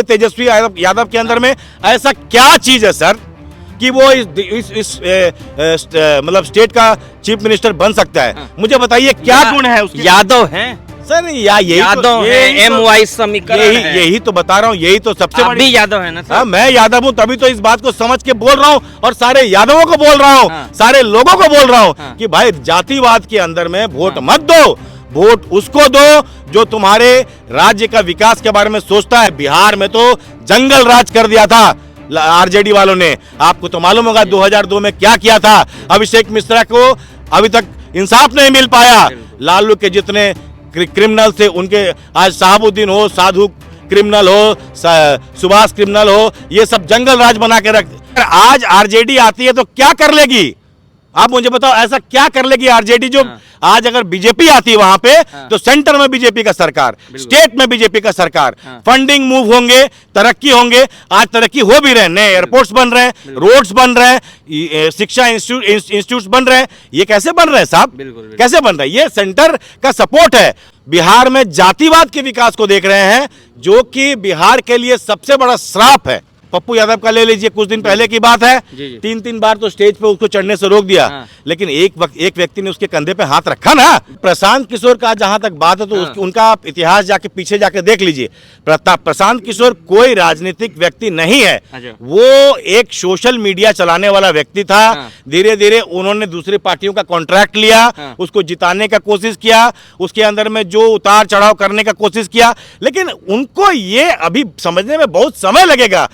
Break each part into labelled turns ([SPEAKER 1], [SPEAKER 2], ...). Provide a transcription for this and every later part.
[SPEAKER 1] तेजस्वी यादव के अंदर में ऐसा क्या चीज है सर कि वो इस मतलब स्टेट का चीफ मिनिस्टर बन सकता है? मुझे बताइए क्या गुण है उसके?
[SPEAKER 2] यादव हैं
[SPEAKER 1] सर यही
[SPEAKER 2] यादव है, MY समीकरण है।
[SPEAKER 1] यही तो बता रहा हूँ, यही तो सबसे
[SPEAKER 2] आप
[SPEAKER 1] बड़ी।
[SPEAKER 2] भी यादव है ना सर?
[SPEAKER 1] हाँ, मैं यादव हूँ, तभी तो इस बात को समझ के बोल रहा हूँ और सारे यादवों को बोल रहा हूँ, सारे लोगों को बोल रहा हूँ कि भाई जातिवाद के अंदर में वोट मत दो, वोट उसको दो जो तुम्हारे राज्य का विकास के बारे में सोचता है। बिहार में तो जंगल राज कर दिया था आरजेडी वालों ने, आपको तो मालूम होगा 2002 में क्या किया था। अभिषेक मिश्रा को अभी तक इंसाफ नहीं मिल पाया। लालू के जितने क्रिमिनल थे उनके, आज साहबुद्दीन हो, साधु क्रिमिनल हो, सुभाष क्रिमिनल हो, ये सब जंगल राज बना के रख। आज आरजेडी आती है तो क्या कर लेगी? आप मुझे बताओ, ऐसा क्या कर लेगी आरजेडी जो आज अगर बीजेपी आती है वहां पे तो सेंटर में बीजेपी का सरकार, स्टेट में बीजेपी का सरकार, फंडिंग मूव होंगे, तरक्की होंगे। आज तरक्की हो भी रहे, नए एयरपोर्ट्स बन रहे हैं, रोड्स बन रहे हैं, शिक्षा इंस्टीट्यूट बन रहे हैं। ये कैसे बन रहे हैं साहब? कैसे बन रहे हैं? ये सेंटर का सपोर्ट है। बिहार में जातिवाद के विकास को देख रहे हैं जो कि बिहार के लिए सबसे बड़ा श्राप है। पप्पू यादव का ले लीजिए, कुछ दिन पहले की बात है, 3 बार तो स्टेज पे उसको चढ़ने से रोक दिया, लेकिन एक व्यक्ति ने उसके कंधे पे हाथ रखा ना। प्रशांत किशोर का जहां तक बात है तो उनका आप इतिहास जाके पीछे जाके देख लीजिए। प्रशांत किशोर कोई राजनीतिक व्यक्ति नहीं है, वो एक सोशल मीडिया चलाने वाला व्यक्ति था। धीरे धीरे उन्होंने दूसरी पार्टियों का कॉन्ट्रैक्ट लिया, उसको जिताने का कोशिश किया, उसके अंदर में जो उतार चढ़ाव करने का कोशिश किया, लेकिन उनको ये अभी समझने में बहुत समय लगेगा।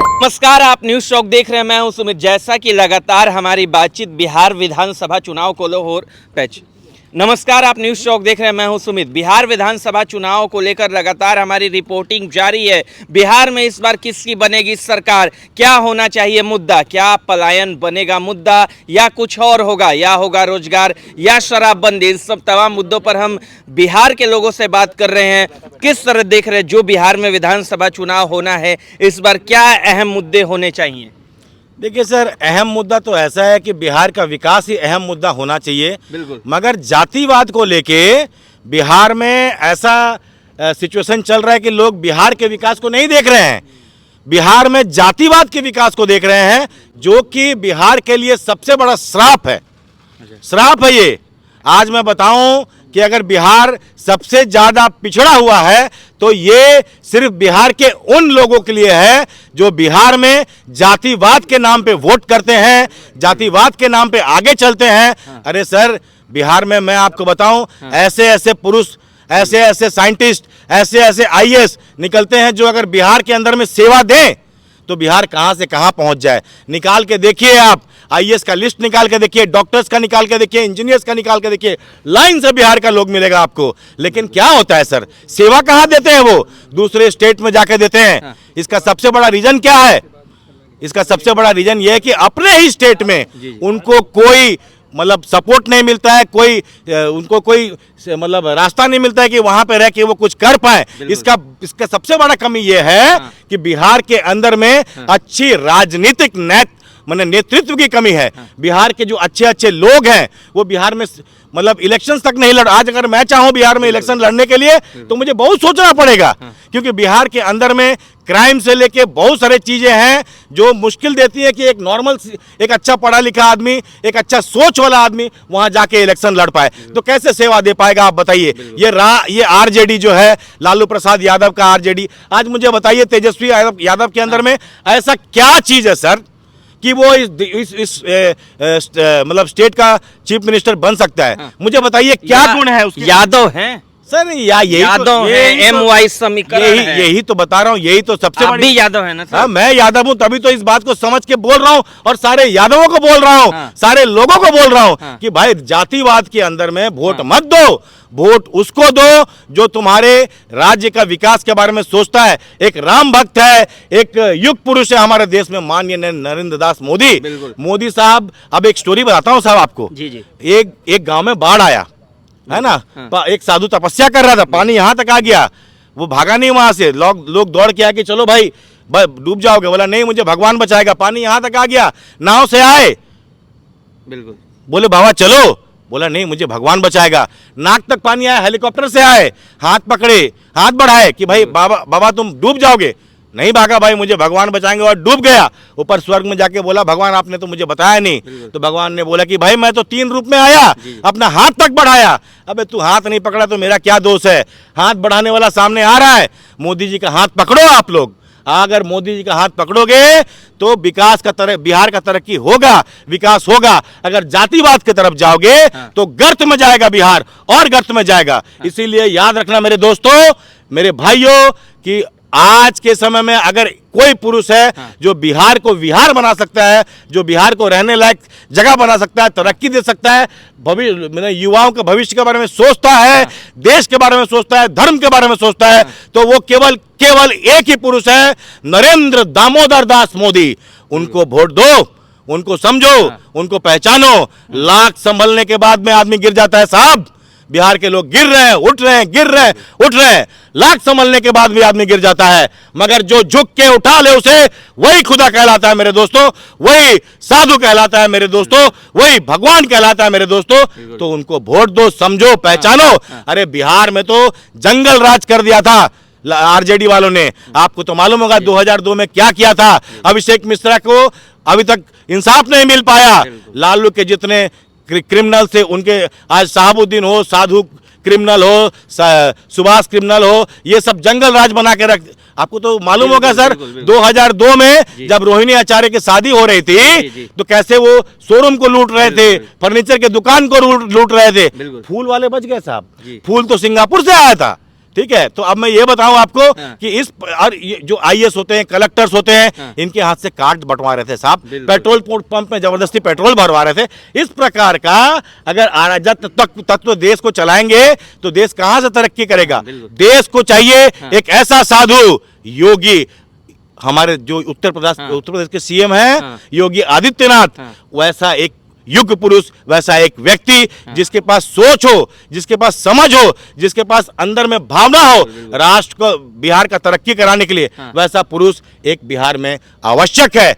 [SPEAKER 2] नमस्कार, आप न्यूज चौक देख रहे हैं। मैं हूं सुमित। जैसा कि लगातार हमारी बातचीत बिहार विधानसभा चुनाव को लेकर नमस्कार, आप न्यूज चौक देख रहे हैं। मैं हूं सुमित। बिहार विधानसभा चुनाव को लेकर लगातार हमारी रिपोर्टिंग जारी है। बिहार में इस बार किसकी बनेगी सरकार, क्या होना चाहिए मुद्दा, क्या पलायन बनेगा मुद्दा या कुछ और होगा, या होगा रोजगार या शराबबंदी। इस सब तमाम मुद्दों पर हम बिहार के लोगों से बात कर रहे हैं। किस तरह देख रहे हैं जो बिहार में विधानसभा चुनाव होना है, इस बार क्या अहम मुद्दे होने चाहिए?
[SPEAKER 1] देखिए सर, अहम मुद्दा तो ऐसा है कि बिहार का विकास ही अहम मुद्दा होना चाहिए, बिल्कुल। मगर जातिवाद को लेके बिहार में ऐसा सिचुएशन चल रहा है कि लोग बिहार के विकास को नहीं देख रहे हैं, बिहार में जातिवाद के विकास को देख रहे हैं, जो कि बिहार के लिए सबसे बड़ा श्राप है। श्राप है ये। आज मैं बताऊं कि अगर बिहार सबसे ज्यादा पिछड़ा हुआ है तो ये सिर्फ बिहार के उन लोगों के लिए है जो बिहार में जातिवाद के नाम पे वोट करते हैं, जातिवाद के नाम पे आगे चलते हैं। अरे सर, बिहार में मैं आपको बताऊं, ऐसे ऐसे पुरुष, ऐसे ऐसे साइंटिस्ट, ऐसे ऐसे IAS निकलते हैं जो अगर बिहार के अंदर में सेवा दें तो बिहार कहां से कहां पहुंच जाए। निकाल के देखिए, आप IAS का लिस्ट निकाल के देखिए, डॉक्टर्स का निकाल के देखिए, इंजीनियर्स का निकाल के देखिए, लाइन से बिहार का लोग मिलेगा आपको। लेकिन क्या होता है सर, सेवा कहां देते हैं? वो दूसरे स्टेट में जाके देते हैं। इसका सबसे बड़ा रीजन क्या है? इसका सबसे बड़ा रीजन ये है कि अपने ही स्टेट में उनको कोई मतलब सपोर्ट नहीं मिलता है, उनको कोई मतलब रास्ता नहीं मिलता है कि वहां पे रह के वो कुछ कर पाए। इसका सबसे बड़ा कमी ये है कि बिहार के अंदर में अच्छी राजनीतिक नेतृत्व की कमी है। बिहार के जो अच्छे अच्छे लोग हैं वो बिहार में मतलब इलेक्शंस तक नहीं लड़। आज अगर मैं चाहूं बिहार में इलेक्शन लड़ने के लिए तो मुझे बहुत सोचना पड़ेगा, क्योंकि बिहार के अंदर में क्राइम से लेके बहुत सारे चीजें हैं जो मुश्किल देती है कि एक नॉर्मल, एक अच्छा पढ़ा लिखा आदमी, एक अच्छा सोच वाला आदमी वहां जाके इलेक्शन लड़ पाए तो कैसे सेवा दे पाएगा? आप बताइए। ये आरजेडी जो है, लालू प्रसाद यादव का आरजेडी, आज मुझे बताइए तेजस्वी यादव के अंदर में ऐसा क्या चीज है सर कि वो इस मतलब स्टेट का चीफ मिनिस्टर बन सकता है? मुझे बताइए क्या गुण है उसके?
[SPEAKER 2] यादव हैं
[SPEAKER 1] सर, यही
[SPEAKER 2] यादव है, MY समीकरण है।
[SPEAKER 1] यही तो बता रहा हूँ, यही तो सबसे
[SPEAKER 2] बड़ी। भी यादव है ना सर?
[SPEAKER 1] हाँ, मैं यादव हूँ, तभी तो इस बात को समझ के बोल रहा हूँ और सारे यादवों को बोल रहा हूँ, सारे लोगों को बोल रहा हूँ कि भाई जातिवाद के अंदर में वोट मत दो, वोट उसको दो जो तुम्हारे राज्य का विकास के बारे में सोचता है। एक राम भक्त है, एक युग पुरुष है हमारे देश में, माननीय नरेंद्र दास मोदी साहब। अब एक स्टोरी बताता हूँ साहब आपको। एक गांव में बाढ़ आया है ना, एक साधु तपस्या कर रहा था, पानी यहां तक आ गया, वो भागा नहीं वहां से। लोग दौड़ के आए कि चलो भाई डूब जाओगे, बोला नहीं मुझे भगवान बचाएगा। पानी यहां तक आ गया, नाव से आए, बिल्कुल बोले बाबा चलो, बोला नहीं मुझे भगवान बचाएगा। नाक तक पानी आया, हेलीकॉप्टर से आए, हाथ पकड़े, हाथ बढ़ाए कि भाई बाबा तुम डूब जाओगे। नहीं भागा भाई, मुझे भगवान बचाएंगे, और डूब गया। ऊपर स्वर्ग में जाके बोला भगवान आपने तो मुझे बताया नहीं। तो भगवान ने बोला कि भाई मैं तो 3 रूप में आया, अपना हाथ तक बढ़ाया। अबे तू हाथ नहीं पकड़ा तो मेरा क्या दोष है? हाथ बढ़ाने वाला सामने आ रहा है, मोदी जी का हाथ पकड़ो आप लोग। अगर मोदी जी का हाथ पकड़ोगे तो विकास का तरफ, बिहार का तरक्की होगा, विकास होगा। अगर जातिवाद की तरफ जाओगे तो गर्त में जाएगा बिहार, और गर्त में जाएगा। इसीलिए याद रखना मेरे दोस्तों, मेरे भाइयों, कि आज के समय में अगर कोई पुरुष है जो बिहार को विहार बना सकता है, जो बिहार को रहने लायक जगह बना सकता है, तरक्की दे सकता है, भविष्य युवाओं के भविष्य के बारे में सोचता है, देश के बारे में सोचता है, धर्म के बारे में सोचता है, तो वो केवल एक ही पुरुष है, नरेंद्र दामोदर दास मोदी। उनको वोट दो, उनको समझो, उनको पहचानो। लाख संभलने के बाद में आदमी गिर जाता है साहब। बिहार के लोग गिर रहे हैं, उठ रहे हैं, गिर रहे हैं, उठ रहे हैं। लाख संभलने के बाद भी आदमी गिर जाता है, मगर जो झुक के उठा ले उसे वही खुदा कहलाता है मेरे दोस्तों, वही साधु कहलाता है मेरे दोस्तों, वही भगवान कहलाता है मेरे दोस्तों। तो उनको वोट दो, समझो, पहचानो। अरे बिहार में तो जंगल राज कर दिया था आरजेडी वालों ने। आपको तो मालूम होगा 2002 में क्या किया था। अभिषेक मिश्रा को अभी तक इंसाफ नहीं मिल पाया। लालू के जितने क्रिमिनल थे उनके, आज साहबुद्दीन हो, साधु क्रिमिनल हो, सुभाष क्रिमिनल हो, ये सब जंगल राज बना के रख। आपको तो मालूम होगा सर, 2002 में जब रोहिणी आचार्य की शादी हो रही थी तो कैसे वो शोरूम को लूट रहे थे, फर्नीचर के दुकान को लूट रहे थे। फूल वाले बच गए साहब, फूल तो सिंगापुर से आया था। ठीक है, तो अब मैं ये बताऊं आपको कि इस और जो आईएएस होते हैं, कलेक्टर्स होते हैं, इनके हाथ से कार्ड बंटवा रहे थे साहब, पेट्रोल पंप में जबरदस्ती पेट्रोल भरवा रहे थे। इस प्रकार का अगर अराजक तत्व देश को चलाएंगे तो देश कहां से तरक्की करेगा? देश को चाहिए एक ऐसा साधु योगी। हमारे जो उत्तर प्रदेश के सीएम हैं योगी आदित्यनाथ, वैसा एक युग पुरुष, वैसा एक व्यक्ति जिसके पास सोच हो, जिसके पास समझ हो, जिसके पास अंदर में भावना हो राष्ट्र को, बिहार का तरक्की कराने के लिए, वैसा पुरुष एक बिहार में आवश्यक है।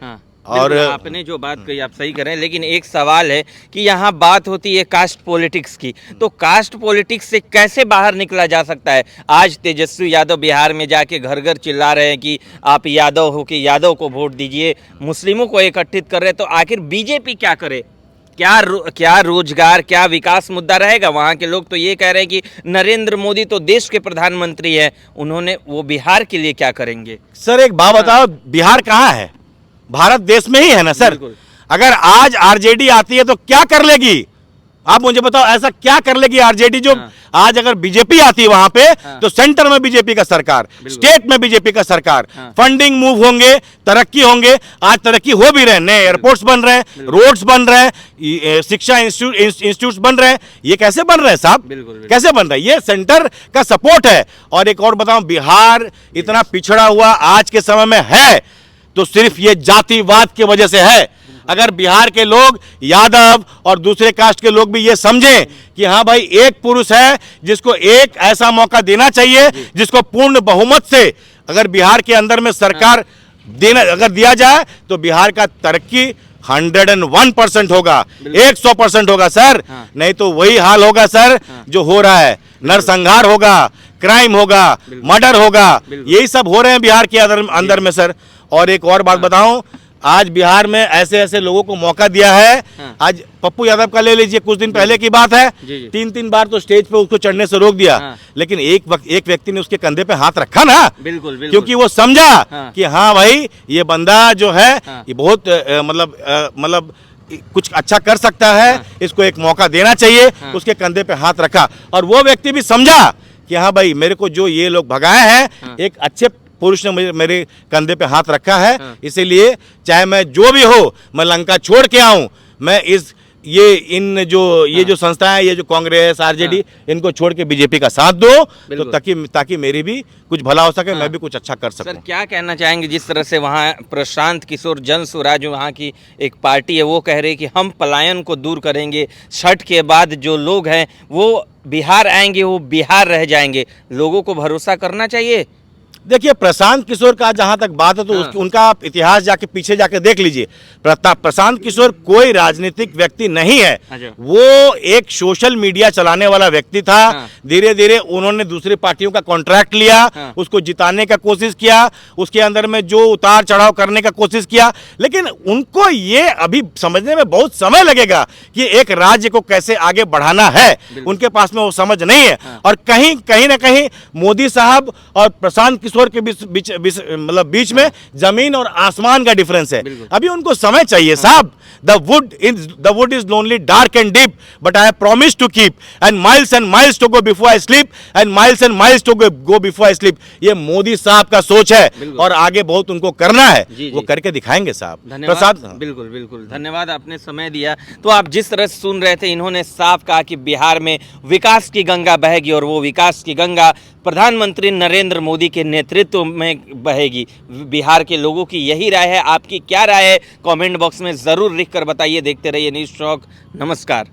[SPEAKER 1] और
[SPEAKER 2] आपने जो बात कही आप सही करें, लेकिन एक सवाल है कि यहाँ बात होती है कास्ट पॉलिटिक्स की, तो कास्ट पॉलिटिक्स से कैसे बाहर निकला जा सकता है? आज तेजस्वी यादव बिहार में जाके घर घर चिल्ला रहे हैं कि आप यादव हो, कि यादव को वोट दीजिए, मुस्लिमों को एकत्रित कर रहे हैं, तो आखिर बीजेपी क्या करे? क्या रोजगार, क्या विकास मुद्दा रहेगा? वहाँ के लोग तो ये कह रहे हैं कि नरेंद्र मोदी तो देश के प्रधानमंत्री है, उन्होंने वो बिहार के लिए क्या करेंगे?
[SPEAKER 1] सर एक बात बताओ, बिहार कहाँ है? भारत देश में ही है ना सर। अगर आज आरजेडी आती है तो क्या कर लेगी? आप मुझे बताओ, ऐसा क्या कर लेगी आरजेडी जो आज अगर बीजेपी आती है वहां पे तो सेंटर में बीजेपी का सरकार, स्टेट में बीजेपी का सरकार, फंडिंग मूव होंगे, तरक्की होंगे। आज तरक्की हो भी रहे हैं, नए एयरपोर्ट्स बन रहे हैं, रोड्स बन रहे हैं, शिक्षा इंस्टीट्यूट्स बन रहे हैं। ये कैसे बन रहे हैं साहब? कैसे बन रहे हैं? ये सेंटर का सपोर्ट है। और एक और बताऊं, बिहार इतना पिछड़ा हुआ आज के समय में है तो सिर्फ ये जातिवाद की वजह से है। अगर बिहार के लोग, यादव और दूसरे कास्ट के लोग भी ये समझें कि हाँ भाई एक पुरुष है जिसको एक ऐसा मौका देना चाहिए, जिसको पूर्ण बहुमत से अगर बिहार के अंदर में सरकार देना अगर दिया जाए तो बिहार का तरक्की 101% होगा, 100% होगा सर। नहीं तो वही हाल होगा सर जो हो रहा है, नरसंहार होगा, क्राइम होगा, मर्डर होगा, यही सब हो रहे हैं बिहार के अंदर में सर। और एक और बात बताऊं, आज बिहार में ऐसे ऐसे लोगों को मौका दिया है। आज पप्पू यादव का ले लीजिए, कुछ दिन पहले की बात है, 3 बार तो स्टेज पे उसको चढ़ने से रोक दिया, लेकिन एक व्यक्ति ने उसके कंधे पे हाथ रखा ना, बिल्कुल, क्योंकि वो समझा कि हाँ भाई ये बंदा जो है ये बहुत मतलब कुछ अच्छा कर सकता है, इसको एक मौका देना चाहिए। उसके कंधे पे हाथ रखा और वो व्यक्ति भी समझा कि हाँ भाई मेरे को जो ये लोग भगाए हैं, एक अच्छे पुरुष ने मेरे कंधे पे हाथ रखा है, इसीलिए चाहे मैं जो भी हो, मैं लंका छोड़ के आऊं, मैं ये जो संस्थाएं, ये जो कांग्रेस, आरजेडी, इनको छोड़ के बीजेपी का साथ दो, तो ताकि मेरी भी कुछ भला हो सके, मैं भी कुछ अच्छा कर सकूं।
[SPEAKER 2] सर क्या कहना चाहेंगे, जिस तरह से वहाँ प्रशांत किशोर जन स्वराज वहाँ की एक पार्टी है, वो कह रही है कि हम पलायन को दूर करेंगे, छठ के बाद जो लोग हैं वो बिहार आएंगे, वो बिहार रह जाएंगे, लोगों को भरोसा करना चाहिए?
[SPEAKER 1] देखिए प्रशांत किशोर का जहां तक बात है तो उनका आप इतिहास जाके पीछे जाके देख लीजिए। प्रशांत किशोर कोई राजनीतिक व्यक्ति नहीं है, वो एक सोशल मीडिया चलाने वाला व्यक्ति था। धीरे धीरे उन्होंने दूसरी पार्टियों का कॉन्ट्रैक्ट लिया, उसको जिताने का कोशिश किया, उसके अंदर में जो उतार चढ़ाव करने का कोशिश किया, लेकिन उनको ये अभी समझने में बहुत समय लगेगा कि एक राज्य को कैसे आगे बढ़ाना है। उनके पास में वो समझ नहीं है। और कहीं ना कहीं मोदी साहब और प्रशांत किशोर के बीच में जमीन और आसमान का डिफरेंस है। अभी उनको समय चाहिए साहब। The wood is lonely, dark and deep, but I have promised to keep, and miles to go before I sleep, and miles to go before I sleep। ये मोदी साहब का सोच है और आगे बहुत उनको करना है, वो करके दिखाएंगे साहब।
[SPEAKER 2] धन्यवाद। बिल्कुल बिल्कुल धन्यवाद, आपने समय दिया। तो आप जिस तरह से सुन रहे थे, इन्होंने साफ कहा कि बिहार में विकास की गंगा बहेगी और वो विकास की गंगा प्रधानमंत्री नरेंद्र मोदी के नेतृत्व में बहेगी। बिहार के लोगों की यही राय है। आपकी क्या राय है कमेंट बॉक्स में ज़रूर लिख कर बताइए। देखते रहिए न्यूज़ चौक। नमस्कार।